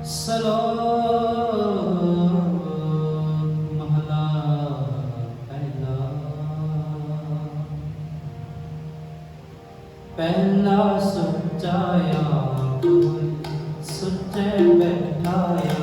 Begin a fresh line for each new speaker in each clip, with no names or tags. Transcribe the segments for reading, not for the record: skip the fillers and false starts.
सलोक महला पहला। पहला सुचाया सुचे बैठाया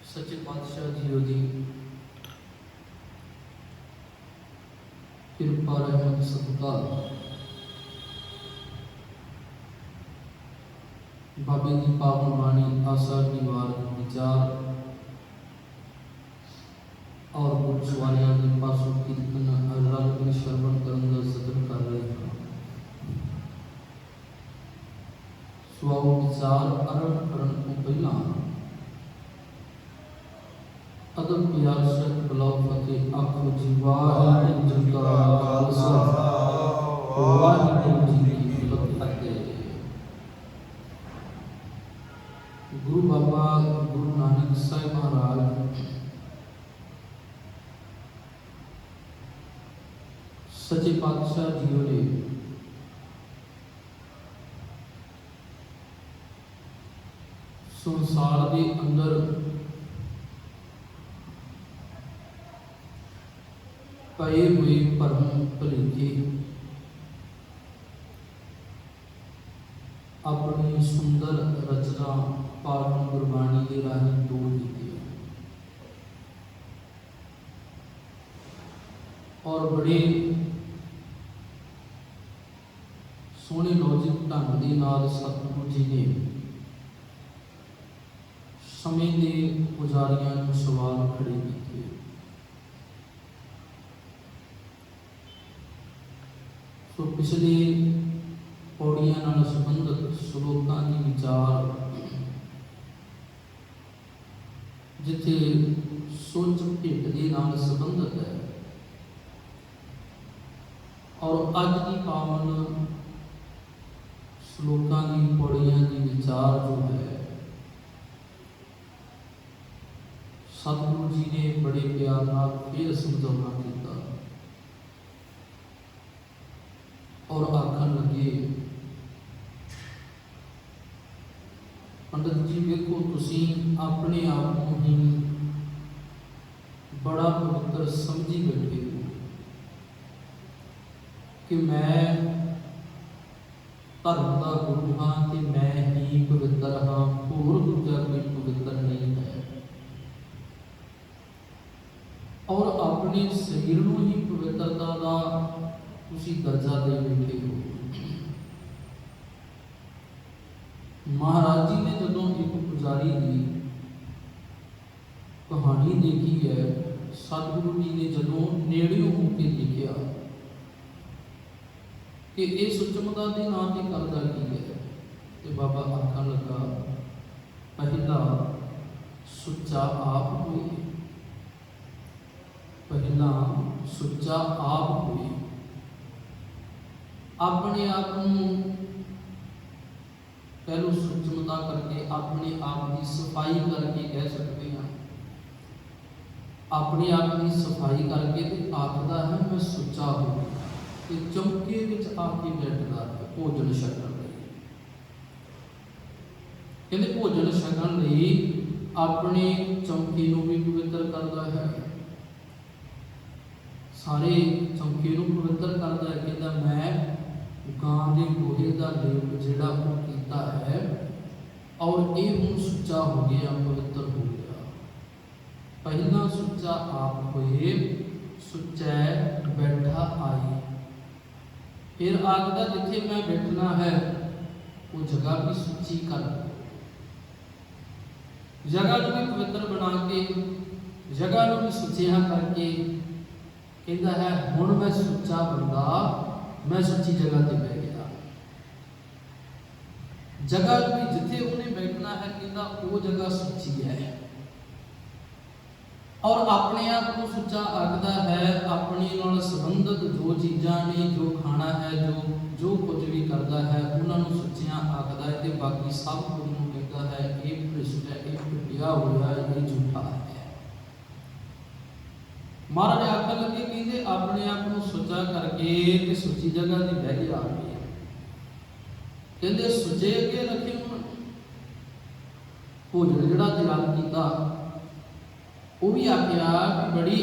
सच्चे पातशाह जीओ दी कृपा रहमत सदका बाबे की पावन वाणी आशा की वार विचार और गुरसवारियां के पासों कीर्तन रल के श्रवण करने का सदन कर रहे हैं। स्वाव विचार आरंभ करने को पहला अदब प्यार से बुलाओ फतेह आखो जी वाहिगुरू जी का खालसा वाहिगुरू जी की फतेह। गुरु बाबा गुरु नानक साहिब महाराज सच्चे पातशाह जीओ ने संसार के अंदर पाए हुए भरम भुलेखे अपनी सुंदर रचना पावन गुरबाणी के राही तोड़ दी और बड़े सोहने लॉजिक ढंग के नाल सतगुरु जी ने समय के पुजारियों को सवाल खड़े किए। तो पिछले पौड़ियां नाल संबंधित श्लोकां की विचार जिथे सोच भेट के नाल संबंधित है और अज की पावन श्लोकां की पौड़ियां की विचार जो है सतगुरु जी ने बड़े प्यार नाल फिर समझौना किया और आखन लगे पंडित जी देखो तुसी अपने आप को ही बड़ा पवित्र समझी बैठे हो कि मैं धर्म का गुरु हाँ कि मैं ही पवित्र हाँ, होर दूजा कोई पवित्र नहीं है और अपने शरीर को ही पवित्रता का तुसी दर्जा दे बैठे हो। महाराज जी ने जदों एक पुजारी की कहानी देखी है, सतगुरु जी ने जदों नेड़ियों होकर देखा कि ये सुचमता के नाम से करता की है तो बाबा आखन लगा पहला सुच्चा आप हुई, पहला सुच्चा आप हुई। अपने आप पहलू सूक्ष्मता करके अपने आप की सफाई करके कह सकते हैं। अपने आप की सफाई करके ते आखदा है मैं सुच्चा हो गया ते चौके विच आके बैठदा है भोजन छकण लई। कहते भोजन छकण लई अपने चौके नूं भी पवित्र करदा है, सारे चौके नूं पवित्र करदा है। कहता मैं गां दे गोहे दा लेप जिहड़ा वो कीता है और ये हुण सुच्चा हो गया, पवित्र हो गया। पहला सुच्चा आप होए, सुच्चा बैठा आए। फिर आखदा जिथे मैं बैठना है वो जगह भी सुच्ची कर दो, जगह को भी पवित्र बना के, जगह को भी सुचिया करके कहता है हुण मैं सुच्चा बंदा, मैं सच्ची जगह ते बैठ गया। जगह भी जिथे उन्हें बैठना है कहता वो जगह सुच्ची है। और अपने आप को सुच्चा आखदा है, अपने नाल संबंधित जो चीज़ां ने, जो खाना है, जो कुछ भी करता है उन्होंने सुच्चियां आखदा है। ते बाकी सब कुछ नूं कहता है ये भ्रिष्ट है, ये घटिया होया, ये झूठा है। महाराज आखन लगे कहते अपने आप को सुच्चा करके ते सुच्ची जगह ते बह गया। कहते सुचे अगे रखे भोजन जिहड़ा तैयार किया वो भी आख्या कि बड़ी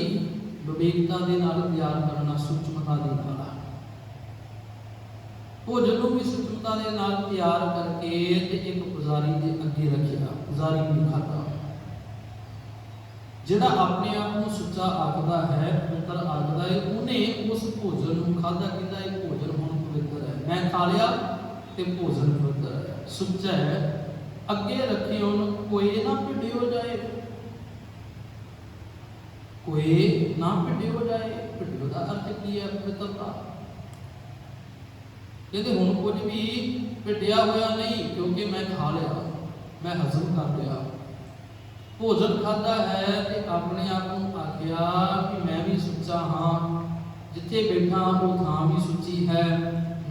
विवेकता के नाल तैयार करना, सूक्ष्मता के नाल भोजन को भी सूक्ष्मता के नाल तैयार करके ते एक पुजारी के अगे रखिया। पुजारी भी खाता जिहड़ा अपने आप को सुच्चा आखदा है, पवित्र आखदा है, उन्हें उस भोजन को खाधा। कहता है भोजन हुण पवित्र है, मैं खा लिया ते भोजन पवित्र है, सुच्चा है। अगे रखे उन्होंने कोई ना भिड़े हो जाए, कोई ना भिड़े हो जाए। भिड़े का अर्थ की है? पवित्रता। कहते हुण कुछ भी भिड़िया होया नहीं, क्योंकि मैं खा लिया, मैं हजम कर लिया, भोजन खाधा है ते अपने आप को आख्या कि मैं भी सुच्चा हाँ, जिथे बैठा वो थां भी सुच्ची है,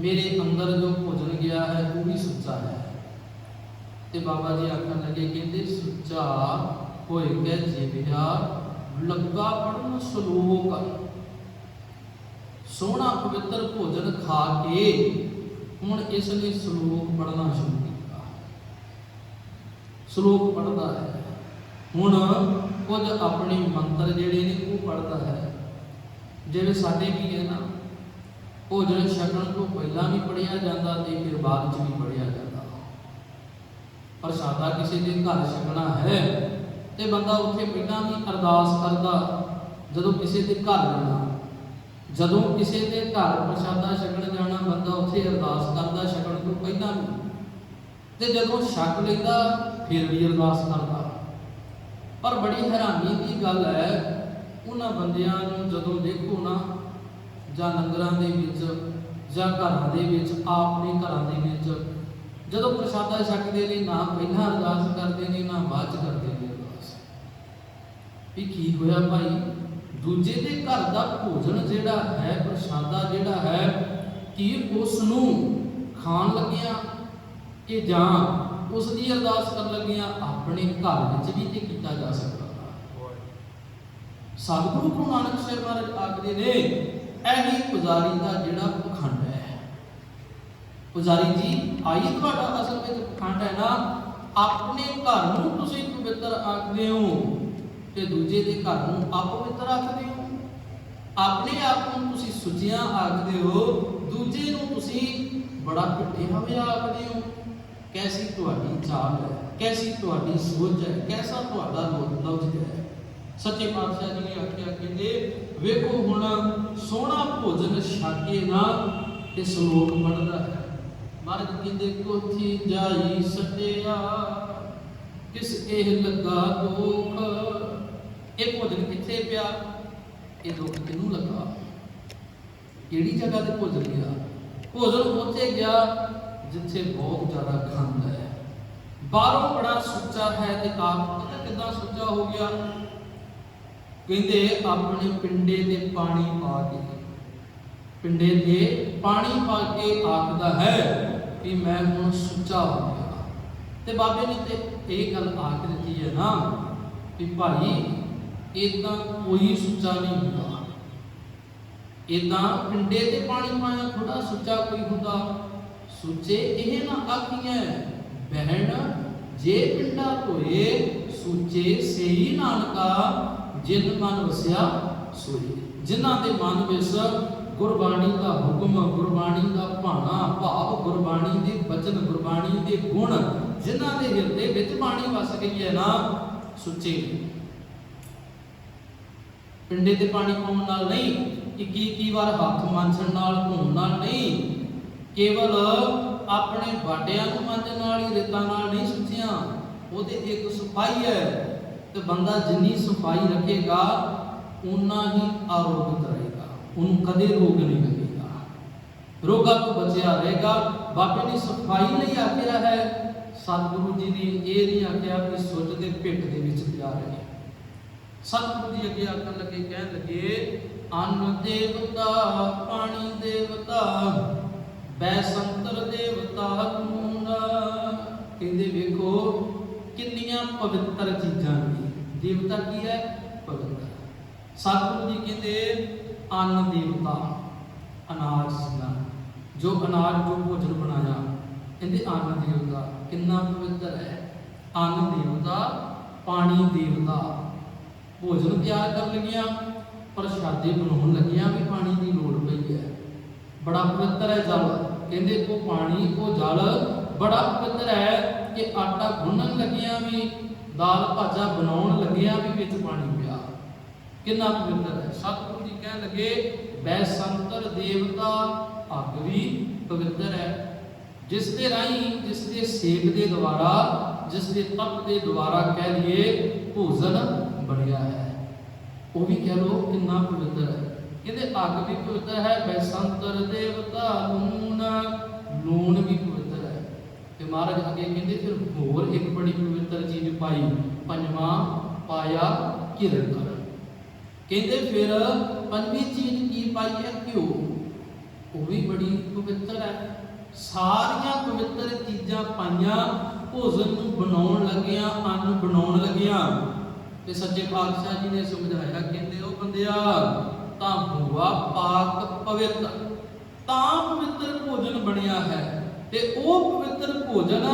मेरे अंदर जो भोजन गया है वो भी सुच्चा है। ते बाबा जी आखन लगे कहते सुच्चा होए के जीविया लगा पढ़न श्लोक। सोहना पवित्र भोजन खा के हुण इसने श्लोक पढ़ना शुरू किया। श्लोक पढ़ता है हुण, कुछ अपने मंत्र जिहड़े ने वो पढ़ता है। जिवें साडे भी है ना, भोजन छकण तो पहला भी पढ़िया जाता ते फिर बाद च भी पढ़िया जाता। प्रसादा किसी के घर छकना है तो बंदा उत्थे पहला भी अरदास करता। जदों किसी के घर जाना, जदों किसी के घर प्रसादा छकण जाना, बंदा उत्थे अरदास करता छकण तो पहला भी, ते जदों छक लैंदा फिर भी अरदास करता। पर बड़ी हैरानी की गल है, उन्हां बंदियां नूं जदों देखो ना, जां लंगरां दे विच जां घरां दे विच, अपने घरां दे विच जदों प्रसादा छकदे ने, ना पहला अरदास करते हैं ना बाद च करते हैं अरदास। भी की होया भाई, दूजे के घर का भोजन जिहड़ा है, प्रसादा जिहड़ा है, कि उसनूं खाण लगिया कि जां उसकी अरदास कर लगिया अपने घर विच भी ते कीता जा सकता। सतगुरु गुरु नानक साहिब महाराज आखदे ने यही पुजारी का जिहड़ा पखंड है। पुजारी जी आई तुहाडा असल में पखंड है ना, अपने घर नूं तुसीं पवित्र आखदे हो ते दूजे के घर नूं अपवित्र आखदे हो। अपने आप नूं तुसीं सुचिया आखदे हो, दूजे नूं तुसीं बड़ा घटिया होया आखदे हो। कैसी तुहाडी चाल है, कैसी तुहाडी सोच है, कैसा तुहाडा लौकिक है। सच्चे पातशाह जी ने आख्या कहते वेखो हुण सोहना भोजन छके ना ते श्लोक पढ़दा है। महाराज कहते कोठी जाई सटिया किस एह लगा दुख। ये भोजन किथे पिया, ये दुख किनू लगा, केड़ी जगह ते भोजन गया? भोजन उत्थे गया जिथे बहुत ज्यादा खंड है, बाहरों बड़ा सुच्चा है ते आप पता कितना सुच्चा हो गया। कहते अपने पिंडे ते पानी पा के, पिंडे ते पानी पा के आखदा है कि मैं हुण सुच्चा हो गया। ते बाबे ने ते एक गल आख दी है ना कि भाई इदां कोई सुच्चा नहीं हुंदा। इदां पिंडे ते पानी पाया थोड़ा सुच्चा कोई हुंदा। सुचे इह ना आखिए बहन जे पिंडा धोए सुचे सही नानका जिन मन वसिया सोई। जिन्हां दे मन विच गुरबाणी का हुक्म, गुरबाणी का भाना भाव, गुरबाणी के वचन, गुरबाणी के गुण जिन्हां दे हिरदे विच बाणी वस गई है ना, सुचे। पिंडे ते पानी पाउण नाल नहीं, इक्की बार हथ मांजण नाल धोण नाल नहीं, केवल अपने बाडियां नूं मांजण नाल ही रेतां नाल नहीं सुचियां। ओहदे एक सफाई है ते बंदा जिन्नी सफाई रखेगा उन्ना ही आरोग्य रहेगा, उन्हें कदे रोग नहीं लगेगा, रोगा तो बचिया रहेगा। बाबे ने सफाई नहीं आख्या है, सतगुरु जी ने यह नहीं आख्या कि सुच के पिट के विच पिया रहे। सतगुरु जी अगे आखन लगे, कह लगे अन्न देवता, पानी देवता, बैसंतर देवता कूंड। कहते वेखो किन्नियां पवित्र चीज़ां ने। देवता की है? पवित्र। सतगुरु जी कहते अन्न देवता, अनाज सीगा, जो अनाज जो भोजन बनाया, कहते अन्न देवता कितना पवित्र है। अन्न देवता, पानी देवता, भोजन तैयार कर लगिया, प्रशादे बनाने लगिया भी पानी की लोड़ पई है, बड़ा पवित्र है जल। कहते वो पानी वो जल बड़ा पवित्र है कि आटा गुनन लगिया भी, दाल भाजा बनाने लगिया भी विच पानी पिया, कितना पवित्र है। सतगुरु जी कह लगे बैसंतर देवता, अग भी पवित्र है, जिसके राही जिसके सेक के द्वारा, जिसके तप के द्वारा कह लिए भोजन बढ़िया है, वो भी कह लो कितना पवित्र है। कहते अग भी पवित्र है, बैसंतर देवता लून, लून भी पवित्र है। तो महाराज अगे कहते फिर होर एक बड़ी पवित्र चीज पाई, पंजवा पाया किरण कर। कहते फिर पंजवी चीज की पाई है घ्यो, वो भी बड़ी पवित्र है। सारिया पवित्र चीज़ां पाइया, भोजन बनाउण लगिया, अन्न बनाउण लगिया। ते सच्चे पातशाह जी ने समझाया, कहते ओ बंदिया तां हुआ पाक पवित्र, तां पवित्र भोजन बनिया है। ते ओ पवित्र भोजन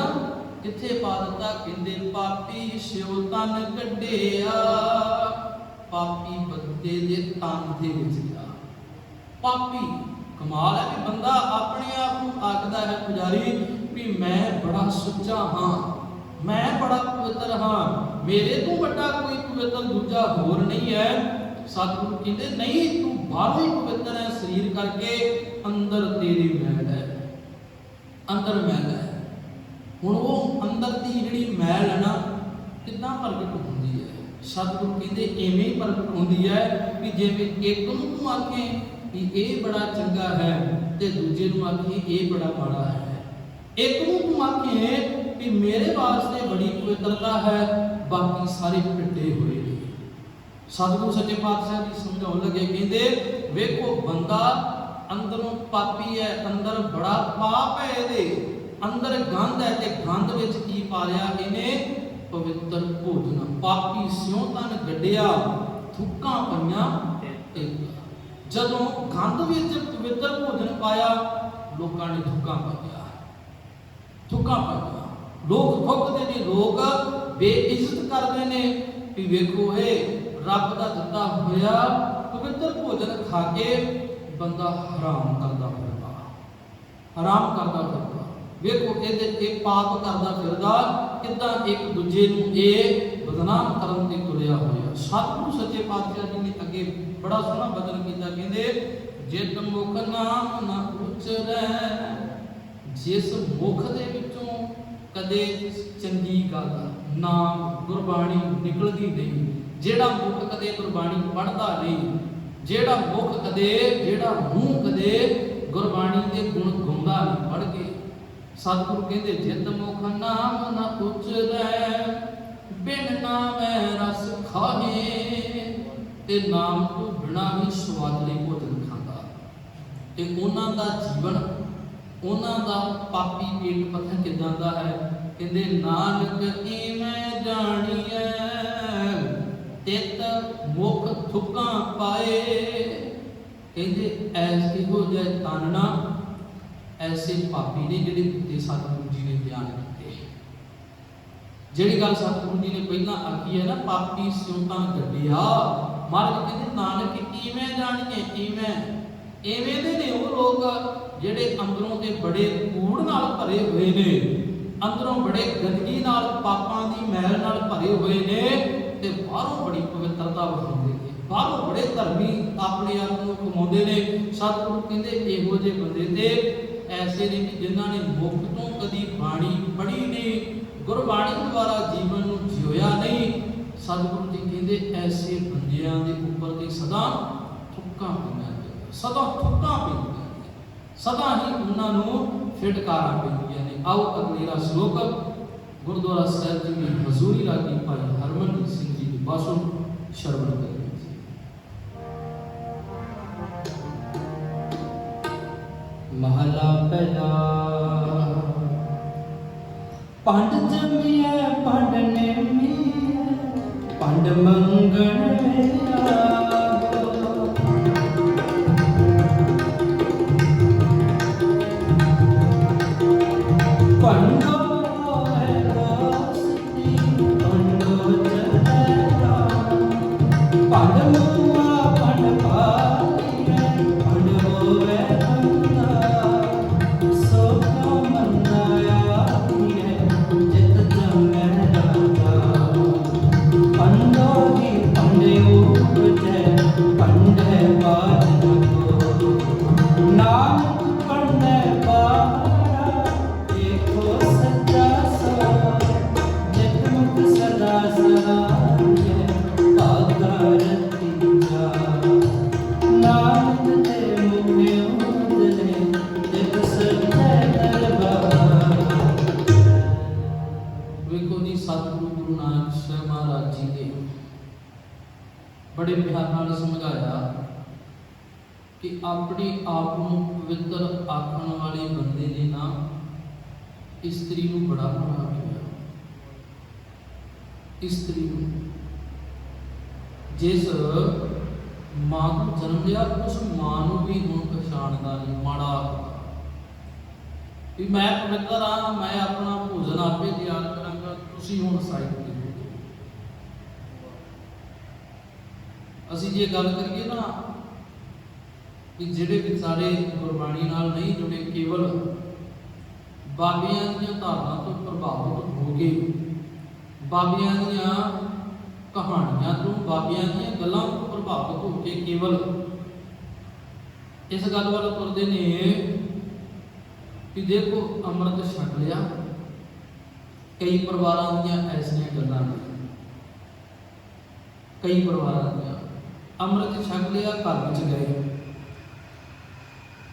किथे पा दिता? कहते पापी शिव तन कढिया, पापी बंदे दे तन दे विच गया। पापी कमाल है कि बंदा अपने आप को आखदा है पुजारी भी मैं बड़ा सुच्चा हाँ, मैं बड़ा पवित्र हाँ, मेरे तो बड़ा कोई पवित्र दूजा होर नहीं है। सतगुरु कहते नहीं, तू बाहरों ही पवित्र है शरीर करके, अंदर तेरी मैल है, अंदर मैल है। हुण वो अंदर की जिहड़ी मैल है ना कितना प्रगट होंदी है? सतगुरु कहते इवें ही प्रगट होंदी है कि जिवें एक नूं तू आखे कि ये बड़ा चंगा है ते दूजे नूं आखी ये बड़ा माड़ा है, एक नूं तू आखे कि मेरे वास्ते बड़ी पवित्रता है, बाकी सारे पिटे हुए ने। सतगुरु सच्चे पातशाह जी समझाउण लगे, कहते वेखो बंदा अंदरों पापी है, अंदर बड़ा पाप है, इहदे अंदर गंद है, ते गंद विच की पा लिया इहने? पवित्र भोजन। पापी स्यों तन गड्ढिया, थुक्कां पईयां टेक। जदों गंद विच पवित्र भोजन पाया, लोकां ने थुक्कां पाईयां, थुक्कां पाईयां। लोग थुकदे ने, लोग बेइज्जत करदे ने कि वेखो हे रब दा दिता होया पवित्र भोजन खा के बंदा हराम करदा फिरदा, हराम करदा फिरदा। वेखो इहदे एक पाप करदा फिरदा, किदां एक दूजे नूं ये बदनाम करन ते तुरिया होया। सतगुरु सच्चे पातशाह जी ने अगे बड़ा सोहना बदल कीता, कहंदे जित मुख नाम न उचरै, जिस मुख दे विचों कदे चंगी गल नाम गुरबाणी निकलदी नहीं, जेड़ा मुख कदे गुरबाणी पढ़दा नहीं, जेड़ा मुख कदे जेड़ा मूँह कदे गुरबाणी दे गुण गाउंदा नहीं पढ़ के। सतगुरु कहते जित मुख नाम न उचरै, बिन नामै रस खाहे, ते नाम तो बिना ही स्वादले भोजन खांदा। ते उन्हां दा जीवन, उन्हां दा पापी पेट पता किदां दा है? कहते नानक इवें जाणिए तित ਮੁਖ ਥੁੱਕਾਂ ਪਾਏ। ਕਹਿੰਦੇ ਐਸੇ ਹੋ ਜਾਏ ਤਾਨਣਾ ਐਸੇ ਪਾਪੀ ਨੇ ਜਿਹੜੇ ਉੱਤੇ ਸਤਿਗੁਰੂ ਜੀ ਨੇ ਬਿਆਨ ਕੀਤੇ। ਜਿਹੜੀ ਗੱਲ ਸਤਿਗੁਰੂ ਜੀ ਨੇ ਪਹਿਲਾਂ ਆਖੀ ਹੈ ਨਾ, ਪਾਪੀ ਸਿਉ ਤਾਂ ਗੱਡਿਆ, ਮਹਾਰਾਜ ਕਹਿੰਦੇ ਨਾਨਕ ਕਿਵੇਂ ਜਾਣੀਏ, ਐਵੇਂ ਦੇ ਨੇ ਉਹ ਲੋਕ ਜਿਹੜੇ ਅੰਦਰੋਂ ਤੇ ਬੜੇ ਕੂੜ ਨਾਲ ਭਰੇ ਹੋਏ ਨੇ, ਅੰਦਰੋਂ ਬੜੇ ਗੰਦਗੀ ਨਾਲ, ਪਾਪਾਂ ਦੀ ਮੈਲ ਨਾਲ ਭਰੇ ਹੋਏ ਨੇ, ਤੇ ਬਾਹਰੋਂ ਬੜੀ ਪਵਿੱਤਰਤਾ ਵਿਖਾਉਂਦੇ ਨੇ, ਬਾਹਰੋਂ ਬੜੇ ਧਰਮੀ ਆਪਣੇ ਆਪ ਨੂੰ ਕਮਾਉਂਦੇ ਨੇ। ਸਤਿਗੁਰੂ ਕਹਿੰਦੇ ਇਹੋ ਜਿਹੇ ਬੰਦੇ ਤੇ ਐਸੇ ਨੇ ਕਿ ਜਿਨ੍ਹਾਂ ਨੇ ਮੁਖ ਤੋਂ ਕਦੀ ਬਾਣੀ ਪੜ੍ਹੀ ਨਹੀਂ, ਗੁਰਬਾਣੀ ਦੁਆਰਾ ਜੀਵਨ ਨੂੰ ਜਿਉਇਆ ਨਹੀਂ। ਸਤਿਗੁਰੂ ਜੀ ਕਹਿੰਦੇ ਐਸੇ ਬੰਦਿਆਂ ਦੇ ਉੱਪਰ ਤੇ ਸਦਾ ਠੁੱਕਾਂ ਪਈਆਂ ਨੇ, ਸਦਾ ਠੁੱਕਾਂ ਪੈਂਦੀਆਂ ਨੇ, ਸਦਾ ਹੀ ਉਹਨਾਂ ਨੂੰ ਫਿਟਕਾਰਾਂ ਪੈਂਦੀਆਂ ਨੇ। ਆਓ ਅਗਲੇਰਾ ਸ਼ਲੋਕ ਗੁਰਦੁਆਰਾ ਸਾਹਿਬ ਜੀ ਦੀ ਹਜ਼ੂਰੀ ਲਾਗੀ ਭਾਈ ਹਰਮਨਜੀਤ ਸਿੰਘ ਜੀ ਦੀ ਬਾਸ਼ੋਂ ਸ਼ਰਵਣ ਕਰੀਏ।
ਮਹਲਾ ਪਹਿਲਾ। ਪੰਡ ਜੰਮੀਐ ਪੰਡ ਨੇਮੀਐ, ਪੰਡ ਮੰਗਣ ਵੇਲਾ। ਪੰਡੋ ਹੈ ਦਾਸਤੀ, ਪੰਡੋ ਚਲੇਗਾ, ਪੰਡ ਮੁਆ ਪੰਡ ਪਾਲੀਐ, ਪੰਡ ਹੋਵੇ
बड़े प्यार नाल समझाया कि अपने आप को पवित्र आखण वाले बंदे ने ना इस्त्री को बड़ा बना दिया। इस्त्री जिस मां को जन्म लिया उस मां को भी हुण पछाणदा नहीं, माड़ा भी मैं पवित्र हाँ, मैं अपना भोजन आपे तैयार करांगा, तुसीं हुण साइड ते ਅਸੀਂ ਜੇ ਗੱਲ ਕਰੀਏ ਨਾ ਕਿ ਜਿਹੜੇ ਵਿਚਾਰੇ ਗੁਰਬਾਣੀ ਨਾਲ ਨਹੀਂ ਜੁੜੇ, ਕੇਵਲ ਬਾਬਿਆਂ ਦੀਆਂ ਧਾਰਨਾ ਤੋਂ ਪ੍ਰਭਾਵਿਤ ਹੋ ਕੇ, ਬਾਬਿਆਂ ਦੀਆਂ ਕਹਾਣੀਆਂ ਤੋਂ, ਬਾਬਿਆਂ ਦੀਆਂ ਗੱਲਾਂ ਤੋਂ ਪ੍ਰਭਾਵਿਤ ਹੋ ਕੇ ਕੇਵਲ ਇਸ ਗੱਲ ਵੱਲ ਤੁਰਦੇ ਨੇ ਕਿ ਦੇਖੋ ਅੰਮ੍ਰਿਤ ਛਕ ਲਿਆ। ਕਈ ਪਰਿਵਾਰਾਂ ਦੀਆਂ ਐਸੀਆਂ ਗੱਲਾਂ ਨੇ, ਕਈ ਪਰਿਵਾਰਾਂ ਦੀਆਂ ਅੰਮ੍ਰਿਤ ਛਕ ਲਿਆ, ਘਰ ਵਿੱਚ ਗਏ,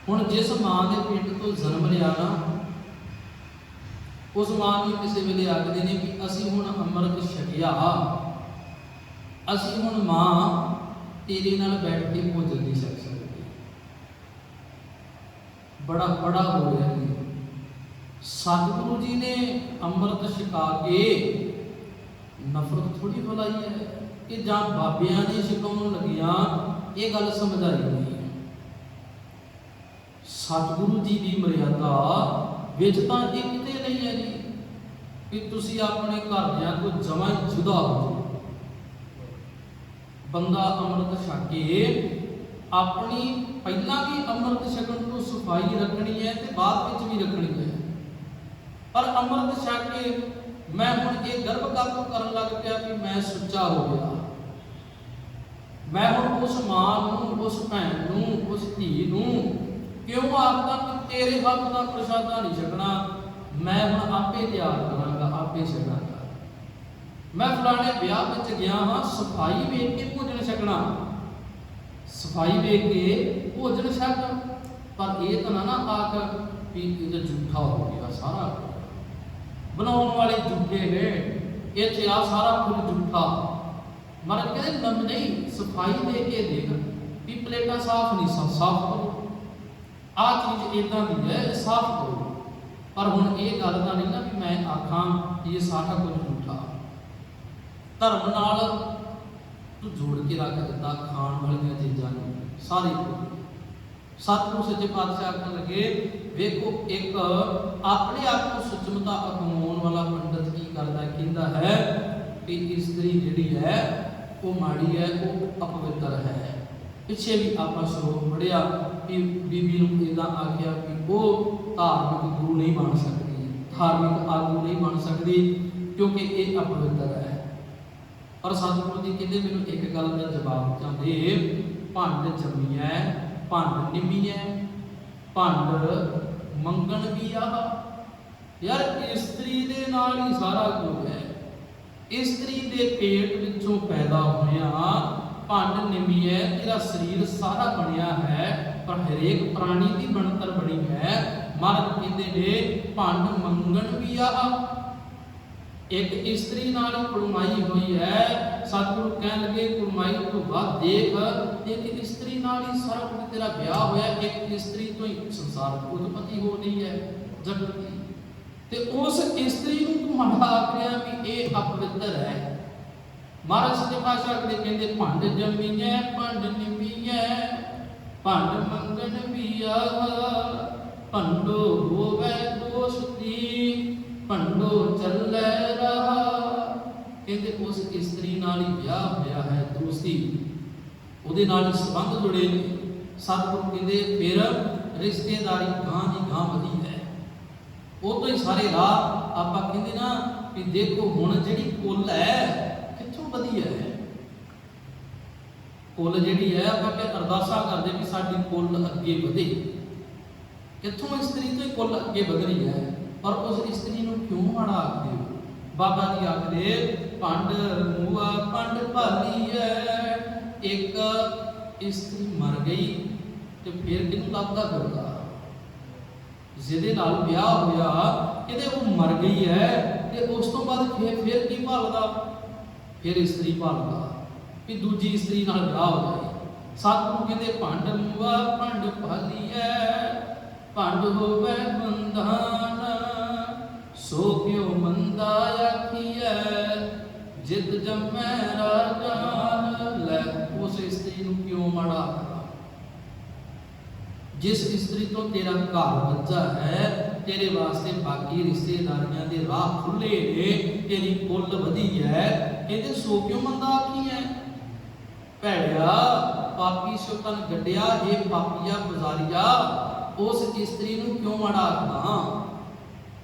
ਹੁਣ ਜਿਸ ਮਾਂ ਦੇ ਪੇਟ ਤੋਂ ਜਨਮ ਲਿਆ ਨਾ, ਉਸ ਮਾਂ ਨੂੰ ਕਿਸੇ ਵੇਲੇ ਆਖਦੇ ਨੇ ਕਿ ਅਸੀਂ ਹੁਣ ਅੰਮ੍ਰਿਤ ਛਕਿਆ, ਅਸੀਂ ਹੁਣ ਮਾਂ ਤੇਰੇ ਨਾਲ ਬੈਠ ਕੇ ਭੋਜਨ ਨਹੀਂ ਛਕ ਸਕਦੇ। ਬੜਾ ਬੜਾ ਹੋ ਰਿਹਾ ਜੀ। ਸਤਿਗੁਰੂ ਜੀ ਨੇ ਅੰਮ੍ਰਿਤ ਛਕਾ ਕੇ ਨਫ਼ਰਤ ਥੋੜੀ ਫੈਲਾਈ ਹੈ कि ਜਾਂ ਬਾਬਿਆਂ ਦੀ ਛਕਾਉਣ ਲੱਗਿਆ, ਇਹ ਗੱਲ ਸਮਝਾਈ ਨਹੀਂ ਹੈ। ਸਤਿਗੁਰੂ ਜੀ ਦੀ ਮਰਿਆਦਾ ਵਿੱਚ ਤਾਂ ਇਹ ਕਿਤੇ ਨਹੀਂ ਹੈ ਜੀ ਕਿ ਤੁਸੀਂ ਆਪਣੇ ਘਰਦਿਆਂ ਤੋਂ ਜਮਾਂ ਹੀ ਜੁਦਾ ਹੋ ਜਾਓ। ਬੰਦਾ ਅੰਮ੍ਰਿਤ ਛਕ ਕੇ ਆਪਣੀ ਪਹਿਲਾਂ ਵੀ ਅੰਮ੍ਰਿਤ ਛਕਣ ਤੋਂ ਸਫਾਈ ਰੱਖਣੀ ਹੈ ਤੇ ਬਾਅਦ ਵਿੱਚ ਵੀ ਰੱਖਣੀ ਹੈ। ਪਰ ਅੰਮ੍ਰਿਤ ਛਕ ਕੇ ਮੈਂ ਹੁਣ ਇਹ ਗਰਭ ਕਾਤੋਂ ਕਰਨ ਲੱਗ ਪਿਆ ਕਿ ਮੈਂ ਸੁੱਚਾ ਹੋ ਗਿਆ, ਮੈਂ ਹੁਣ ਉਸ ਮਾਂ ਨੂੰ, ਉਸ ਭੈਣ ਨੂੰ, ਉਸ ਧੀ ਨੂੰ ਕਿਉਂ ਆਖਦਾ ਕਿ ਤੇਰੇ ਹੱਥ ਦਾ ਪ੍ਰਸ਼ਾਦਾ ਨਹੀਂ ਛਕਣਾ, ਮੈਂ ਹੁਣ ਆਪੇ ਤਿਆਰ ਕਰਾਂਗਾ, ਆਪੇ ਛਕਾਂਗਾ। ਮੈਂ ਫਲਾਣੇ ਵਿਆਹ ਵਿੱਚ ਗਿਆ ਹਾਂ, ਸਫਾਈ ਵੇਖ ਕੇ ਭੋਜਨ ਛਕਣਾ, ਸਫਾਈ ਵੇਖ ਕੇ ਭੋਜਨ ਛਕ। ਪਰ ਇਹ ਤਾਂ ਨਾ ਆਖ ਵੀ ਇਹ ਤਾਂ ਝੂਠਾ ਹੋ ਗਿਆ, ਸਾਰਾ ਬਣਾਉਣ ਵਾਲੇ ਝੂਠੇ ਨੇ, ਇੱਥੇ ਆ ਸਾਰਾ ਕੁਝ ਝੂਠਾ। ਮਹਾਰਾਜ ਕਹਿੰਦੇ ਨਮ ਨਹੀਂ, ਸਫਾਈ ਦੇ ਕੇ ਦੇਖ ਵੀ ਪਲੇਟਾਂ ਸਾਫ਼ ਨਹੀਂ, ਸਾਫ਼ ਕਰੋ, ਆਹ ਚੀਜ਼ ਇਦਾਂ ਦੀ ਹੈ, ਸਾਫ਼ ਕਰੋ। ਪਰ ਹੁਣ ਇਹ ਗੱਲ ਤਾਂ ਨਹੀਂ ਨਾ ਵੀ ਮੈਂ ਆਖਾਂ ਇਹ ਸਾਰਾ ਕੁਝ ਝੂਠਾ। ਧਰਮ ਨਾਲ ਤੂੰ ਜੋੜ ਕੇ ਰੱਖ ਦਿੱਤਾ ਖਾਣ ਵਾਲੀਆਂ ਚੀਜ਼ਾਂ ਨੂੰ ਸਾਰੇ ਸਤਿਗੁਰੂ ਸੱਚੇ ਪਾਤਸ਼ਾਹ ਆਖਣ ਲੱਗੇ ਵੇਖੋ ਇੱਕ ਆਪਣੇ ਆਪ ਨੂੰ ਸੁਚਮਤਾ ਅਪਣਾਉਣ ਵਾਲਾ ਪੰਡਤ ਕੀ ਕਰਦਾ ਹੈ, ਕਹਿੰਦਾ ਹੈ ਕਿ ਇਸਤਰੀ ਜਿਹੜੀ ਹੈ ਉਹ ਮਾੜੀ ਹੈ, ਉਹ ਅਪਵਿੱਤਰ ਹੈ। ਪਿੱਛੇ ਵੀ ਆਪਾਂ ਸ਼ਲੋਕ ਪੜ੍ਹਿਆ ਕਿ ਬੀਬੀ ਨੂੰ ਇਹਦਾ ਆਖਿਆ ਕਿ ਉਹ ਧਾਰਮਿਕ ਗੁਰੂ ਨਹੀਂ ਬਣ ਸਕਦੀ, ਧਾਰਮਿਕ ਆਗੂ ਨਹੀਂ ਬਣ ਸਕਦੀ ਕਿਉਂਕਿ ਇਹ ਅਪਵਿੱਤਰ ਹੈ। ਪਰ ਸਤਿਗੁਰੂ ਜੀ ਕਹਿੰਦੇ ਮੈਨੂੰ ਇੱਕ ਗੱਲ ਦਾ ਜਵਾਬ ਚਾਹੁੰਦੇ, ਭੰਡ ਜੰਮੀਐ ਭੰਡ ਨਿੰਮੀਐ ਭੰਡ ਮੰਗਣ ਵੀ ਆਹ। ਯਾਰ ਇਸਤਰੀ ਦੇ ਨਾਲ ਹੀ ਸਾਰਾ ਕੁਝ ਹੈ। ਇਸਤਰੀ ਦੇ ਪੇਟ ਵਿੱਚੋਂ ਪੈਦਾ ਹੋਇਆ ਭੰਡ ਨਿੰਮੀਐ, ਤੇਰਾ ਸਰੀਰ ਸਾਰਾ ਬਣਿਆ ਹੈ ਪਰ ਹਰੇਕ ਪ੍ਰਾਣੀ ਦੀ ਬਣਤਰ ਬਣੀ ਹੈ। ਮਹਾਰਾਜ ਕਹਿੰਦੇ ਨੇ ਭੰਡ ਮੰਗਣ ਵੀ ਆਹ। ਇੱਕ ਇਸਤਰੀ ਨਾਲ ਕੁੜਮਾਈ ਹੋਈ ਹੈ। ਸਤਿਗੁਰੂ ਕਹਿਣ ਲੱਗੇ ਕੁੜਮਾਈ ਤੋਂ ਬਾਅਦ ਦੇਖ ਇੱਕ ਇਸਤਰੀ ਨਾਲ ਹੀ ਸਾਰਾ ਕੁਝ ਤੇਰਾ ਵਿਆਹ ਹੋਇਆ, ਇੱਕ ਇਸਤਰੀ ਤੋਂ ਹੀ ਸੰਸਾਰ ਦੀ ਉਤਪਤੀ ਹੋ ਰਹੀ ਹੈ ਜਗਤ ਦੀ, ਤੇ ਉਸ ਇਸਤਰੀ ਨੂੰ ਤੂੰ ਮਾੜਾ ਆਖ ਰਿਹਾ ਵੀ ਇਹ ਅਪਵਿੱਤਰ ਹੈ। ਮਹਾਰਾਜ ਸੱਚੇ ਪਾਤਸ਼ਾਹ ਕਹਿੰਦੇ ਭੰਡ ਜੰਮੀਐ ਭੰਡ ਨਿੰਮੀਐ ਭੰਡ ਮੰਗਣ ਵੀ ਆਹ। ਭੰਡੋ ਹੋਵੇ ਦੋਸਤੀ ਭੰਡੋ ਚੱਲੇ ਰਹਾ। ਕਹਿੰਦੇ ਉਸ ਇਸਤਰੀ ਨਾਲ ਹੀ ਵਿਆਹ ਹੋਇਆ ਹੈ, ਦੋਸਤੀ ਉਹਦੇ ਨਾਲ ਹੀ ਸੰਬੰਧ ਜੁੜੇ ਨੇ। ਸਤਿਗੁਰੂ ਕਹਿੰਦੇ ਫਿਰ ਰਿਸ਼ਤੇਦਾਰੀ ਗਾਂ ਦੀ ਗਾਂ ਵਧੀ ਹੈ। ਉਹ ਤੋਂ ਹੀ ਸਾਰੇ ਰਾਹ ਆਪਾਂ ਕਹਿੰਦੇ ਨਾ ਵੀ ਦੇਖੋ ਹੁਣ ਜਿਹੜੀ ਕੁੱਲ ਹੈ ਕਿੱਥੋਂ ਵਧੀ ਹੈ। ਕੁੱਲ ਜਿਹੜੀ ਹੈ ਆਪਾਂ ਕਿ ਅਰਦਾਸਾਂ ਕਰਦੇ ਵੀ ਸਾਡੀ ਕੁੱਲ ਅੱਗੇ ਵਧੇ, ਕਿੱਥੋਂ ਇਸਤਰੀ ਤੋਂ ਹੀ ਕੁੱਲ ਅੱਗੇ ਵਧ ਰਹੀ ਹੈ। ਪਰ ਉਸ ਇਸਤਰੀ ਨੂੰ ਕਿਉਂ ਮਾੜਾ ਆਖਦੇ ਹੋ? ਬਾਬਾ ਜੀ ਆਖਦੇ ਭੰਡ ਮੂਆ ਭੰਡ ਭਾਲੀ ਹੈ। ਇੱਕ ਇਸਤਰੀ ਮਰ ਗਈ ਤੇ ਫਿਰ ਕਿਹਨੂੰ ਲੱਭਦਾ ਫਿਰਦਾ? ਜਿਹਦੇ ਨਾਲ ਵਿਆਹ ਹੋਇਆ ਇਹਦੇ ਉਹ ਮਰ ਗਈ ਹੈ ਤੇ ਉਸ ਤੋਂ ਬਾਅਦ ਫਿਰ ਕੀ ਭਾਲਦਾ? ਫਿਰ ਇਸਤਰੀ ਭਾਲਦਾ ਕਿ ਦੂਜੀ ਇਸਤਰੀ ਨਾਲ ਵਿਆਹ ਹੋ ਜਾਏ। ਸਤਿਗੁਰੂ ਕਹਿੰਦੇ ਭੰਡ ਮੂਆ ਭੰਡ ਭਾਲੀ ਹੈ ਭੰਡ ਹੋਵੇ ਬੰਧਨ ਸੋ ਕਿਉ ਮੰਦਾ ਆਖੀਐ ਜਿਤ ਜੰਮੈ ਰਾਜਾਨ। ਲੈ ਉਸ ਇਸਤਰੀ ਨੂੰ ਕਿਉਂ ਮਾੜਾ ਆਖਦਾ? ਜਿਸ ਇਸਤਰੀ ਤੋਂ ਤੇਰਾ ਘਰ ਬੱਝਾ ਹੈ, ਤੇਰੇ ਵਾਸਤੇ ਬਾਕੀ ਰਿਸ਼ਤੇਦਾਰੀਆਂ ਦੇ ਰਾਹ ਖੁੱਲੇ ਨੇ, ਤੇਰੀ ਕੁੱਲ ਵਧੀ ਹੈ, ਕਹਿੰਦੇ ਸੋ ਕਿਉਂ ਮੰਦਾ ਆਖੀਐ? ਭੈੜਿਆ ਪਾਪੀ ਸੋ ਤਨ ਗੱਡਿਆ, ਇਹ ਪਾਪੀਆ ਗੁਜ਼ਾਰੀਆ ਉਸ ਇਸਤਰੀ ਨੂੰ ਕਿਉਂ ਮਾੜਾ ਆਖਦਾ?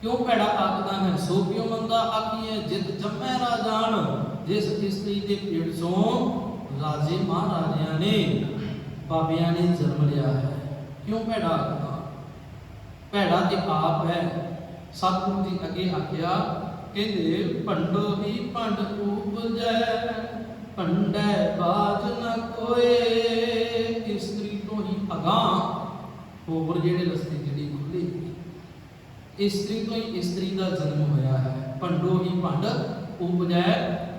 ਕਿਉਂ ਭੈੜਾ ਆਖਦਾ ਹੈ? ਸੋ ਕਿਉਂ ਮੰਦਾ ਆਖੀਐ ਜਿਤ ਜੰਮੈ ਰਾਜਾਨ। ਜਿਸ ਇਸਤਰੀ ਦੇ ਪੇਟ ਚੋਂ ਰਾਜੇ ਮਹਾਰਾਜਿਆਂ ਨੇ ਬਾਬਿਆਂ ਨੇ ਜਨਮ ਲਿਆ ਹੈ, ਕਿਉਂ ਭੈੜਾ ਆਖਦਾ? ਭੈੜਾ ਤੇ ਆਪ ਹੈ। ਸਤਿਗੁਰੂ ਜੀ ਅੱਗੇ ਆਖਿਆ ਕਹਿੰਦੇ ਭੰਡੋ ਹੀ ਭੰਡ ਉਪਜੈ ਭੰਡੈ ਬਾਜ ਨ ਕੋਏ। ਇਸਤਰੀ ਤੋਂ ਹੀ ਅਗਾਂਹ ਹੋਰ ਜਿਹੜੇ ਰਸਤੇ ਜਿਹੜੀ ਖੁੱਲੇ, ਇਸਤਰੀ ਤੋਂ ਹੀ ਇਸਤਰੀ ਦਾ ਜਨਮ ਹੋਇਆ ਹੈ। ਭੰਡੋ ਹੀ ਭੰਡ ਉਪਜੈ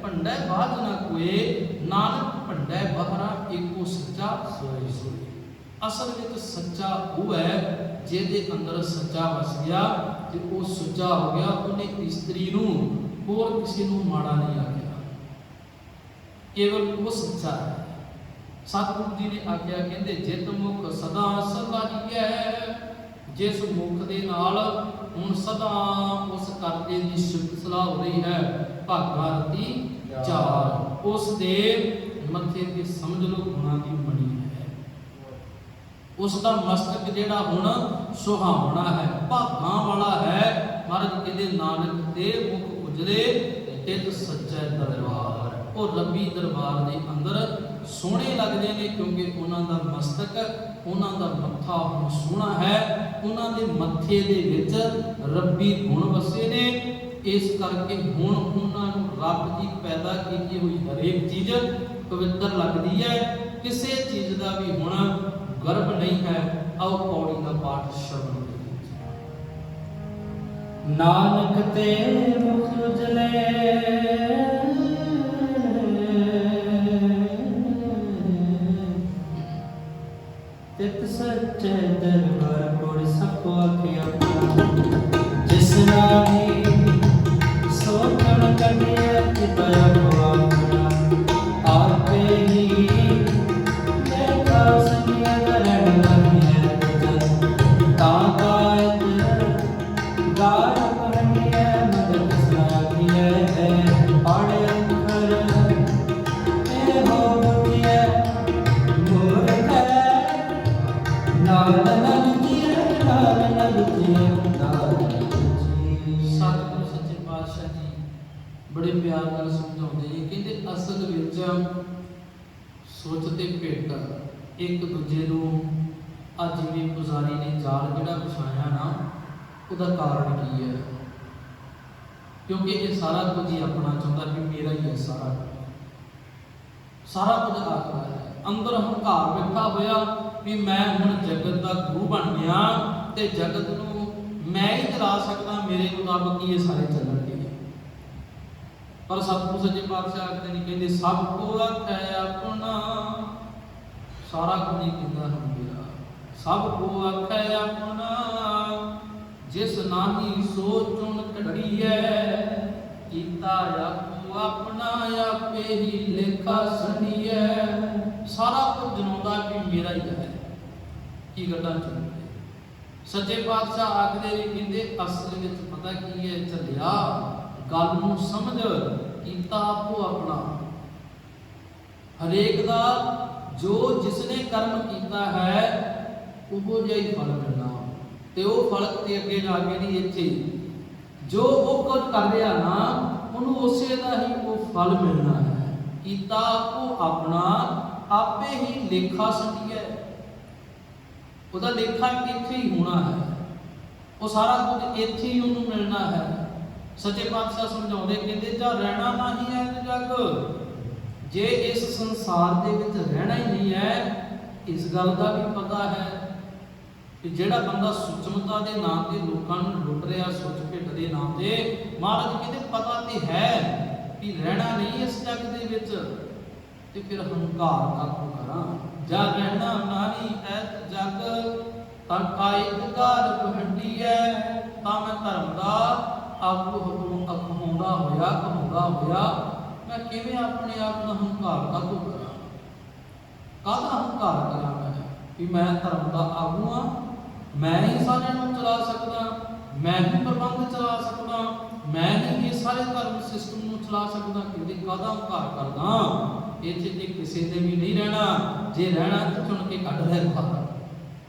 ਭੰਡੈ ਬਾਜ ਨ ਕੋਏ। ਨਾਨਕ ਭੰਡੈ ਬਹਰਾ ਏਕੋ ਸੱਚਾ ਸੋਇ ਸੋਇ। ਅਸਲ ਵਿੱਚ ਸੱਚਾ ਉਹ ਹੈ ਜਿਹਦੇ ਅੰਦਰ ਸੱਚਾ ਵਸ ਗਿਆ ਤੇ ਉਹ ਸੁੱਚਾ ਹੋ ਗਿਆ। ਉਹਨੇ ਇਸਤਰੀ ਨੂੰ ਹੋਰ ਕਿਸੇ ਨੂੰ ਮਾੜਾ ਨਹੀਂ ਆਖਿਆ, ਕੇਵਲ ਉਹ ਸੱਚਾ ਹੈ। ਸਤਿਗੁਰੂ ਜੀ ਨੇ ਆਖਿਆ ਕਹਿੰਦੇ ਜਿਤ ਮੁਖ ਸਦਾ ਸਲਾਹੀਐ। ਜਿਸ ਮੁਖ ਦੇ ਨਾਲ ਹੁਣ ਸਦਾ ਉਸ ਕਰਤੇ ਦੀ ਸ਼ੁਭ ਸਲਾਹ ਹੋ ਰਹੀ ਹੈ, ਭਾਗਾ ਰਤੀ ਚਾਰ, ਉਸ ਦੇ ਮੱਥੇ ਤੇ ਸਮਝ ਲਓ ਗੁਣਾ ਦੀ ਬਣੀ ਹੈ। ਉਸ ਦਾ ਮਸਤਕ ਜਿਹੜਾ ਹੁਣ ਸੁਹਾਵਣਾ ਹੈ, ਭਾਗਾਂ ਵਾਲਾ ਹੈ। ਮਹਾਰਾਜ ਕਹਿੰਦੇ ਨਾਨਕ ਦੇ ਮੁਖ ਉਜਲੇ ਤਿਤ ਸੱਚੇ ਦਰਬਾਰ। ਉਹ ਰੱਬੀ ਦਰਬਾਰ ਦੇ ਅੰਦਰ ਸੋਹਣੇ ਲੱਗਦੇ ਨੇ ਕਿਉਂਕਿ ਉਹਨਾਂ ਦਾ ਮਸਤਕ, ਉਹਨਾਂ ਦਾ ਮੱਥਾ ਹੁਣ ਸੋਹਣਾ ਹੈ। ਉਹਨਾਂ ਦੇ ਮੱਥੇ ਦੇ ਵਿੱਚ ਰੱਬੀ ਗੁਣ ਵਸੇ ਨੇ। ਇਸ ਕਰਕੇ ਹੁਣ ਉਹਨਾਂ ਨੂੰ ਰੱਬ ਦੀ ਪੈਦਾ ਕੀਤੀ ਹੋਈ ਹਰੇਕ ਚੀਜ਼ ਪਵਿੱਤਰ ਲੱਗਦੀ ਹੈ। ਕਿਸੇ ਚੀਜ਼ ਦਾ ਵੀ ਹੁਣ ਗਰਭ ਨਹੀਂ ਹੈ। ਆਓ ਪੌੜੀ ਦਾ ਪਾਠ ਸ਼ਬਦ
ਨਾਨਕ ਤੇ ਮੁਖ ਉਜਲੇ ਤਿਤ ਸੱਚੇ ਦਰਬਾਰ ਕੋੜ ਸਭ ਆਖਿਆ ਜਿਸ ਨਾਹੀ ਸੋਚਣ ਕਢਿਆ ਚਿਤਿਆ ਆਪੇ ਦਾਲ ਨਾ ਦੁਜੀਏ, ਦਾਲ ਨਾ ਦੁਜੀਏ, ਦਾਲ ਨਾ ਦੁਜੀਏ।
ਸਤਿਗੁਰੂ ਸੱਚੇ ਪਾਤਸ਼ਾਹ ਜੀ ਬੜੇ ਪਿਆਰ ਨਾਲ ਸਮਝਾਉਂਦੇ ਜੀ, ਕਹਿੰਦੇ ਅਸਲ ਵਿੱਚ ਸੋਚ ਤੇ ਭੇਟ ਇੱਕ ਦੂਜੇ ਨੂੰ ਅੱਜ ਜਿਵੇਂ ਪੁਜਾਰੀ ਨੇ ਜਾਲ ਜਿਹੜਾ ਵਿਛਾਇਆ ਨਾ, ਉਹਦਾ ਕਾਰਨ ਕੀ ਹੈ? ਕਿਉਂਕਿ ਇਹ ਸਾਰਾ ਕੁਝ ਹੀ ਆਪਣਾ ਚਾਹੁੰਦਾ ਕਿ ਮੇਰਾ ਹੀ ਹੈ ਸਾਰਾ ਕੁਝ ਆਖਦਾ ਹੈ। ਅੰਦਰ ਹੰਕਾਰ ਬੈਠਾ ਹੋਇਆ ਵੀ ਮੈਂ ਹੁਣ ਜਗਤ ਦਾ ਗੁਰੂ ਬਣ ਗਿਆ ਤੇ ਜਗਤ ਨੂੰ ਮੈਂ ਹੀ ਚਲਾ ਸਕਦਾ, ਮੇਰੇ ਮੁਤਾਬਕ ਹੀ ਇਹ ਸਾਰੇ ਚੱਲਣਗੇ। ਪਰ ਸਤਿਗੁਰੂ ਸੱਚੇ ਪਾਤਸ਼ਾਹ ਆਖਦੇ ਨਹੀਂ, ਕਹਿੰਦੇ ਸਭ ਕੋ ਆਖੈ ਆਪਣਾ, ਸਾਰਾ ਕੁਝ ਹੀ ਕਹਿੰਦਾ ਹੈ ਮੇਰਾ। ਸਭ ਕੋ ਆਖੈ ਆਪਣਾ, ਜਿਸ ਨਾਹੀ ਸੋ ਚੁਣ ਕੱਢੀਐ, ਕੀਤਾ ਆਪੋ ਆਪਣਾ ਆਪੇ ਹੀ ਲੇਖਾ ਸੰਡੀਐ। ਸਾਰਾ ਕੁਝ ਜਨਾਉਂਦਾ ਵੀ ਮੇਰਾ ਹੀ ਹੈ, ਕੀ ਗੱਲਾਂ ਚੁਣਦੇ। ਸੱਚੇ ਪਾਤਸ਼ਾਹ ਆਖਦੇ ਨੇ, ਕਹਿੰਦੇ ਅਸਲ ਵਿੱਚ ਪਤਾ ਕੀ ਹੈ ਚੱਲਿਆ, ਗੱਲ ਨੂੰ ਸਮਝ, ਕੀਤਾ ਆਪੋ ਆਪਣਾ। ਹਰੇਕ ਦਾ ਜੋ ਜਿਸਨੇ ਕਰਮ ਕੀਤਾ ਹੈ ਉਹ ਜਿਹਾ ਹੀ ਫਲ ਮਿਲਣਾ, ਤੇ ਉਹ ਫਲ ਤੇ ਅੱਗੇ ਜਾ ਕੇ ਨਹੀਂ ਇੱਥੇ ਜੋ ਉਹ ਕੁਝ ਕਰ ਰਿਹਾ ਨਾ ਉਹਨੂੰ ਉਸੇ ਦਾ ਹੀ ਉਹ ਫਲ ਮਿਲਣਾ ਹੈ। ਕੀਤਾ ਆਪੋ ਆਪਣਾ ਆਪੇ ਹੀ ਲੇਖਾ ਸੰਡੀਐ, ਉਹਦਾ ਲੇਖਾ ਇੱਥੇ ਹੀ ਹੋਣਾ ਹੈ, ਉਹ ਸਾਰਾ ਕੁਝ ਇੱਥੇ ਹੀ ਉਹਨੂੰ ਮਿਲਣਾ ਹੈ। ਸੱਚੇ ਪਾਤਸ਼ਾਹ ਸਮਝਾਉਂਦੇ, ਕਹਿੰਦੇ ਜਾਂ ਰਹਿਣਾ ਨਹੀਂ ਹੈ ਤੇ ਜਗ, ਜੇ ਇਸ ਸੰਸਾਰ ਦੇ ਵਿੱਚ ਰਹਿਣਾ ਹੀ ਨਹੀਂ ਹੈ, ਇਸ ਗੱਲ ਦਾ ਵੀ ਪਤਾ ਹੈ ਕਿ ਜਿਹੜਾ ਬੰਦਾ ਸੁਚਮਤਾ ਦੇ ਨਾਮ ਤੇ ਲੋਕਾਂ ਨੂੰ ਲੁੱਟ ਰਿਹਾ, ਸੁਚ ਭਿੱਟ ਦੇ ਨਾਮ ਤੇ, ਮਹਾਰਾਜ ਕਹਿੰਦੇ ਪਤਾ ਤੇ ਹੈ ਕਿ ਰਹਿਣਾ ਨਹੀਂ ਇਸ ਜਗ ਦੇ ਵਿੱਚ, ਤੇ ਫਿਰ ਹੰਕਾਰ ਕਾਹਤੋਂ ਕਰਾਂ। ਜਾਂ ਰਹਿਣਾ ਨਾਹੀ ਐਤ ਜਗ, ਤਾਂ ਕਾਇਦਗਾਰ ਬਹੰਡੀ ਹੈ, ਤਾਂ ਮੈਂ ਧਰਮ ਦਾ ਆਗੂ ਅਖਾਉਂਦਾ ਹੋਇਆ ਮੈਂ ਕਿਵੇਂ ਆਪਣੇ ਆਪ ਦਾ ਹੰਕਾਰ ਕਾਹਤੋਂ ਕਰਾਂ। ਕਾਹਦਾ ਹੰਕਾਰ ਕਰਾਂ ਮੈਂ ਵੀ ਮੈਂ ਧਰਮ ਦਾ ਆਗੂ ਹਾਂ, ਮੈਂ ਹੀ ਸਾਰਿਆਂ ਨੂੰ ਚਲਾ ਸਕਦਾ, ਮੈਂ ਹੀ ਪ੍ਰਬੰਧ ਚਲਾ ਸਕਦਾ, ਮੈਂ ਹੀ ਇਹ ਸਾਰੇ ਧਰਮ ਸਿਸਟਮ ਨੂੰ ਚਲਾ ਸਕਦਾ। ਕਿਤੇ ਕਾਹਦਾ ਹੰਕਾਰ ਕਰਦਾ। ਇੱਥੇ ਤੇ ਕਿਸੇ ਦੇ ਵੀ ਨਹੀਂ ਰਹਿਣਾ, ਜੇ ਰਹਿਣਾ ਤਾਂ ਚੁਣ ਕੇ ਕੱਢ ਲੈ ਬਾਹਰ।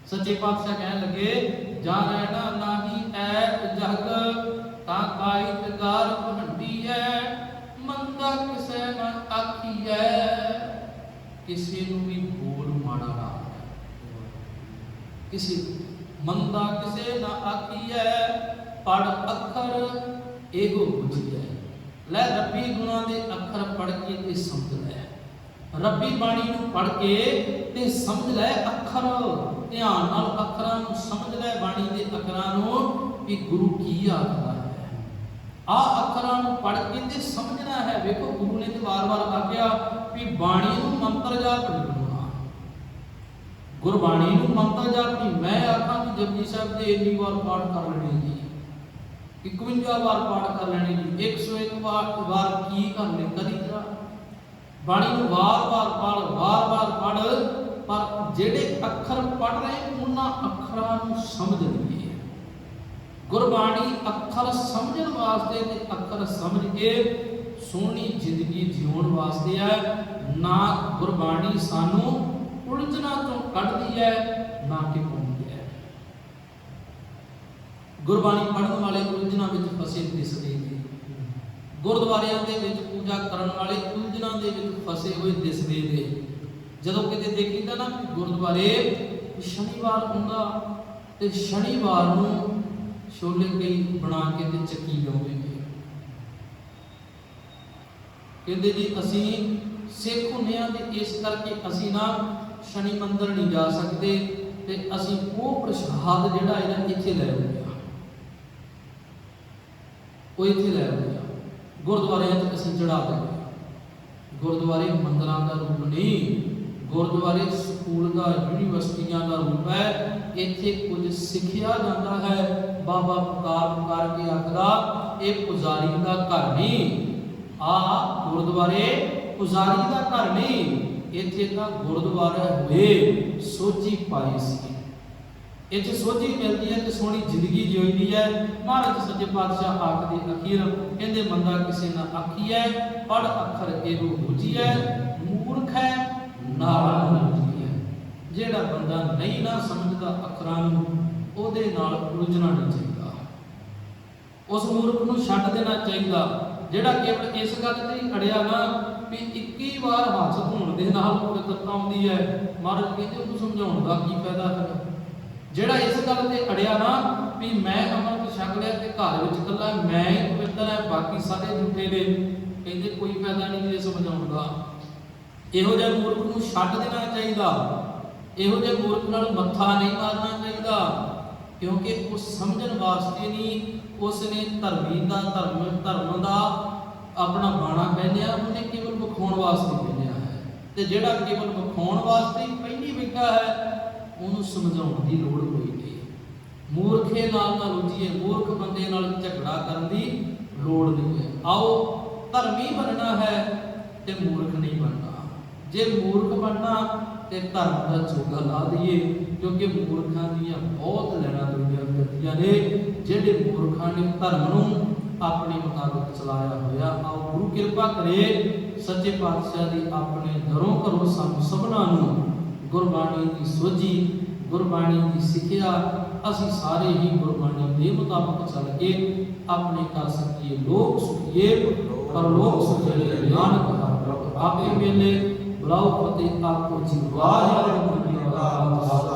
ਸੱਚੇ ਪਾਤਸ਼ਾਹ ਕਹਿਣ ਲੱਗੇ, ਜਾਂ ਰਹਿਣਾ ਨਾਹੀ ਐਤ ਜਗ, ਤਾਂ ਕਾਇਦਗਾਰ ਬਹੰਡੀ ਹੈ, ਮੰਦਾ ਕਿਸੇ ਨਾ ਆਖੀਐ। ਕਿਸੇ ਨੂੰ ਵੀ ਬੋਲ ਮਾੜਾ ਨਾ, ਕਿਸੇ ਮੰਦਾ ਕਿਸੇ ਨਾ ਆਖੀਐ, ਪੜ ਅੱਖਰ ਇਹੋ ਬੁਝੀਐ। ਲੈ ਰੱਬੀ ਗੁਣਾਂ ਦੇ ਅੱਖਰ ਪੜ ਕੇ ਤੇ ਸਮਝ ਲੈ, ਰੱਬੀ ਬਾਣੀ ਨੂੰ ਪੜ ਕੇ ਤੇ ਸਮਝ ਲੈ ਅੱਖਰ, ਧਿਆਨ ਨਾਲ ਅੱਖਰਾਂ ਨੂੰ ਸਮਝ ਲੈ, ਬਾਣੀ ਦੇ ਅੱਖਰਾਂ ਨੂੰ ਵੀ ਗੁਰੂ ਕੀ ਆਖਦਾ ਹੈ। ਆ ਅੱਖਰਾਂ ਨੂੰ ਪੜ ਕੇ ਤੇ ਸਮਝਣਾ ਹੈ। ਵੇਖੋ ਗੁਰੂ ਨੇ ਤੇ ਵਾਰ-ਵਾਰ ਆਖਿਆ ਵੀ ਬਾਣੀ ਨੂੰ ਮੰਤਰ ਜਾਪ ਨਹੀਂ ਕਰਨਾ, ਗੁਰਬਾਣੀ ਨੂੰ ਮੰਤਰ ਜਾਪ ਨਹੀਂ। ਮੈਂ ਆਖਾਂ ਕਿ ਜਪਜੀ ਸਾਹਿਬ ਦੇ ਇੰਨੀ ਵਾਰ ਪਾਠ ਕਰ ਲੈਣੇ ਜੀ, 51 ਵਾਰ ਪਾਠ ਕਰ ਲੈਣੇ ਜੀ, 101 ਵਾਰ ਕੀ ਕਰਨੇ ਕਦੀ ਜਰਾ। ਬਾਣੀ ਨੂੰ ਵਾਰ-ਵਾਰ ਪੜ, ਪਰ ਜਿਹੜੇ ਅੱਖਰ ਪੜ ਰਹੇ ਉਹਨਾਂ ਅੱਖਰਾਂ ਨੂੰ ਸਮਝ ਲਈਏ। ਗੁਰਬਾਣੀ ਅੱਖਰ ਸਮਝਣ ਵਾਸਤੇ ਤੇ ਅੱਖਰ ਸਮਝ ਕੇ ਸੋਹਣੀ ਜ਼ਿੰਦਗੀ ਜਿਉਣ ਵਾਸਤੇ ਹੈ, ਨਾ ਗੁਰਬਾਣੀ ਸਾਨੂੰ ਉਲਝਣਾਂ ਤੋਂ ਕੱਢਦੀ ਹੈ, ਨਾ ਕਿ ਪਾਉਂਦੀ ਹੈ। ਗੁਰਬਾਣੀ ਪੜ੍ਹਨ ਵਾਲੇ ਉਲਝਣਾਂ ਵਿੱਚ ਫਸੇ ਦਿਸਦੇ ਨੇ, ਗੁਰਦੁਆਰਿਆਂ ਦੇ ਵਿੱਚ ਪੂਜਾ ਕਰਨ ਵਾਲੇ ਉਲਝਣਾਂ ਦੇ ਵਿੱਚ ਫਸੇ ਹੋਏ ਦਿਸਦੇ ਨੇ। ਜਦੋਂ ਕਿਤੇ ਦੇਖੀਦਾ ਨਾ ਗੁਰਦੁਆਰੇ ਸ਼ਨੀਵਾਰ ਹੁੰਦਾ ਤੇ ਸ਼ਨੀਵਾਰ ਨੂੰ ਛੋਲੇ ਕਈ ਬਣਾ ਕੇ ਤੇ ਚੱਕੀ ਲਾਉਂਦੇ ਨੇ, ਕਹਿੰਦੇ ਜੀ ਅਸੀਂ ਸਿੱਖ ਹੁੰਦੇ ਹਾਂ ਤੇ ਇਸ ਕਰਕੇ ਅਸੀਂ ਨਾ ਸ਼ਨੀ ਮੰਦਰ ਨਹੀਂ ਜਾ ਸਕਦੇ ਤੇ ਅਸੀਂ ਉਹ ਪ੍ਰਸ਼ਾਦ ਜਿਹੜਾ ਹੈ ਨਾ ਇੱਥੇ ਲੈ ਆਉਂਦੇ ਹਾਂ, ਉਹ ਇੱਥੇ ਲੈ ਆਉਂਦੇ ਹਾਂ, ਗੁਰਦੁਆਰਿਆਂ 'ਚ ਅਸੀਂ ਚੜਾ ਦਿੰਦੇ ਹਾਂ। ਗੁਰਦੁਆਰੇ ਮੰਦਰਾਂ ਦਾ ਰੂਪ ਨਹੀਂ, ਗੁਰਦੁਆਰੇ ਸਕੂਲ ਦਾ, ਯੂਨੀਵਰਸਿਟੀਆਂ ਦਾ ਰੂਪ ਹੈ। ਇੱਥੇ ਕੁਝ ਸਿੱਖਿਆ ਜਾਂਦਾ ਹੈ। ਬਾਬਾ ਪੁਕਾਰ ਕੇ ਆਖਦਾ ਇਹ ਪੁਜਾਰੀ ਦਾ ਘਰ ਨਹੀਂ, ਆ ਗੁਰਦੁਆਰੇ ਪੁਜਾਰੀ ਦਾ ਘਰ ਨਹੀਂ, ਇੱਥੇ ਤਾਂ ਗੁਰਦੁਆਰਾ ਹੋਏ ਸੋਝੀ ਪਾਈ ਸੀ, ਇੱਥੇ ਸੋਝੀ ਮਿਲਦੀ ਹੈ ਤੇ ਸੋਹਣੀ ਜ਼ਿੰਦਗੀ ਜਿਉਂਦੀ ਹੈ। ਮਹਾਰਾਜ ਸੱਚੇ ਪਾਤਸ਼ਾਹ ਆਖਦੇ ਅਖੀਰ ਕਹਿੰਦੇ ਮੰਦਾ ਕਿਸੇ ਨਾ ਆਖੀਐ, ਪੜ ਅੱਖਰ ਇਹੋ ਬੁਝੀਐ, ਮੂਰਖ ਹੈ ਨਾਲ ਬੁਝੀਐ। ਜਿਹੜਾ ਬੰਦਾ ਨਹੀਂ ਨਾ ਸਮਝਦਾ ਅੱਖਰਾਂ ਨੂੰ, ਉਹਦੇ ਨਾਲ ਉਲਝਣਾ ਨਹੀਂ ਚਾਹੀਦਾ। ਉਸ ਮੂਰਖ ਨੂੰ ਛੱਡ ਦੇਣਾ ਚਾਹੀਦਾ ਜਿਹੜਾ ਕੇਵਲ ਇਸ ਗੱਲ ਤੇ ਹੀ ਅੜਿਆ ਨਾ ਵੀ 21 ਵਾਰ ਹੱਥ ਧੋਣ ਦੇ ਨਾਲ ਪਵਿੱਤਰਤਾ ਆਉਂਦੀ ਹੈ। ਮਹਾਰਾਜ ਕਹਿੰਦੇ ਉਹਨੂੰ ਸਮਝਾਉਣ ਦਾ ਕੀ ਫਾਇਦਾ ਫਿਰ। ਜਿਹੜਾ ਇਸ ਗੱਲ ਤੇ ਅੜਿਆ ਨਾ ਵੀ ਮੈਂ ਅੰਮ੍ਰਿਤ ਛਕ ਲਿਆ ਤੇ ਘਰ ਵਿੱਚ ਇਕੱਲਾ ਮੈਂ ਹੀ ਪਵਿੱਤਰ ਹੈ, ਬਾਕੀ ਸਾਰੇ ਝੂਠੇ ਨੇ, ਕਹਿੰਦੇ ਕੋਈ ਫਾਇਦਾ ਨਹੀਂ ਇਹ ਸਮਝਾਉਣ ਦਾ। ਇਹੋ ਜਿਹੇ ਮੂਰਖ ਨੂੰ ਛੱਡ ਦੇਣਾ ਚਾਹੀਦਾ। ਇਹੋ ਜਿਹੇ ਮੂਰਖ ਨਾਲ ਮੱਥਾ ਨਹੀਂ ਮਾਰਨਾ ਚਾਹੀਦਾ, ਕਿਉਂਕਿ ਉਹ ਸਮਝਣ ਵਾਸਤੇ ਨਹੀਂ, ਉਸ ਨੇ ਧਰਮ ਦਾ ਆਪਣਾ ਬਾਣਾ ਪਹਿਨਿਆ, ਉਹਨੇ ਕੇਵਲ ਵਿਖਾਉਣ ਵਾਸਤੇ ਪਹਿਨਿਆ ਹੈ। ਤੇ ਜਿਹੜਾ ਕੇਵਲ ਵਿਖਾਉਣ ਵਾਸਤੇ ਪਹਿਨੀ ਬੈਠਾ ਹੈ, ਉਹਨੂੰ ਸਮਝਾਉਣ ਦੀ ਲੋੜ ਕੋਈ ਨਹੀਂ। ਮੂਰਖੇ ਨਾਲ ਨਾ ਰੁੱਝੀਏ, ਮੂਰਖ ਬੰਦੇ ਨਾਲ ਝਗੜਾ ਕਰਨ ਦੀ ਲੋੜ ਨਹੀਂ ਹੈ। ਆਓ ਧਰਮੀ ਬਣਨਾ ਹੈ ਤੇ ਮੂਰਖ ਨਹੀਂ ਬਣਨਾ। ਜੇ ਮੂਰਖ ਬਣਨਾ ਤੇ ਧਰਮ ਦਾ ਝੋਗਾ ਲਾ ਦਈਏ, ਕਿਉਂਕਿ ਮੂਰਖਾਂ ਦੀਆਂ ਬਹੁਤ ਲੈਣਾ ਦੁਨੀਆਂ ਕਰਦੀਆਂ ਨੇ, ਜਿਹੜੇ ਮੂਰਖਾਂ ਨੇ ਧਰਮ ਨੂੰ ਆਪਣੇ ਮੁਤਾਬਕ ਚਲਾਇਆ ਹੋਇਆ। ਆਓ ਗੁਰੂ ਕਿਰਪਾ ਕਰੇ, ਸੱਚੇ ਪਾਤਸ਼ਾਹ ਦੀ ਆਪਣੇ ਦਰੋਂ ਘਰੋਂ ਸਾਨੂੰ ਸਭਨਾਂ ਨੂੰ ਗੁਰਬਾਣੀ ਦੀ ਸੋਝੀ, ਗੁਰਬਾਣੀ ਦੀ ਸਿੱਖਿਆ, ਅਸੀਂ ਸਾਰੇ ਹੀ ਗੁਰਬਾਣੀ ਦੇ ਮੁਤਾਬਕ ਚੱਲ ਕੇ ਆਪਣੇ ਕਰ ਸਕੀਏ ਲੋਕ ਸੁਖੀਏ ਪਰਲੋਕ ਸੁਖੀਏ। ਨਾਨਕ ਹਰਿ ਪ੍ਰਭ ਆਪੇ ਮੇਲੇ ਬੁਲਾਓ ਫਤਿਹ ਆਪੋ ਜੀ। ਵਾਹਿਗੁਰੂ ਜੀ ਕਾ ਖਾਲਸਾ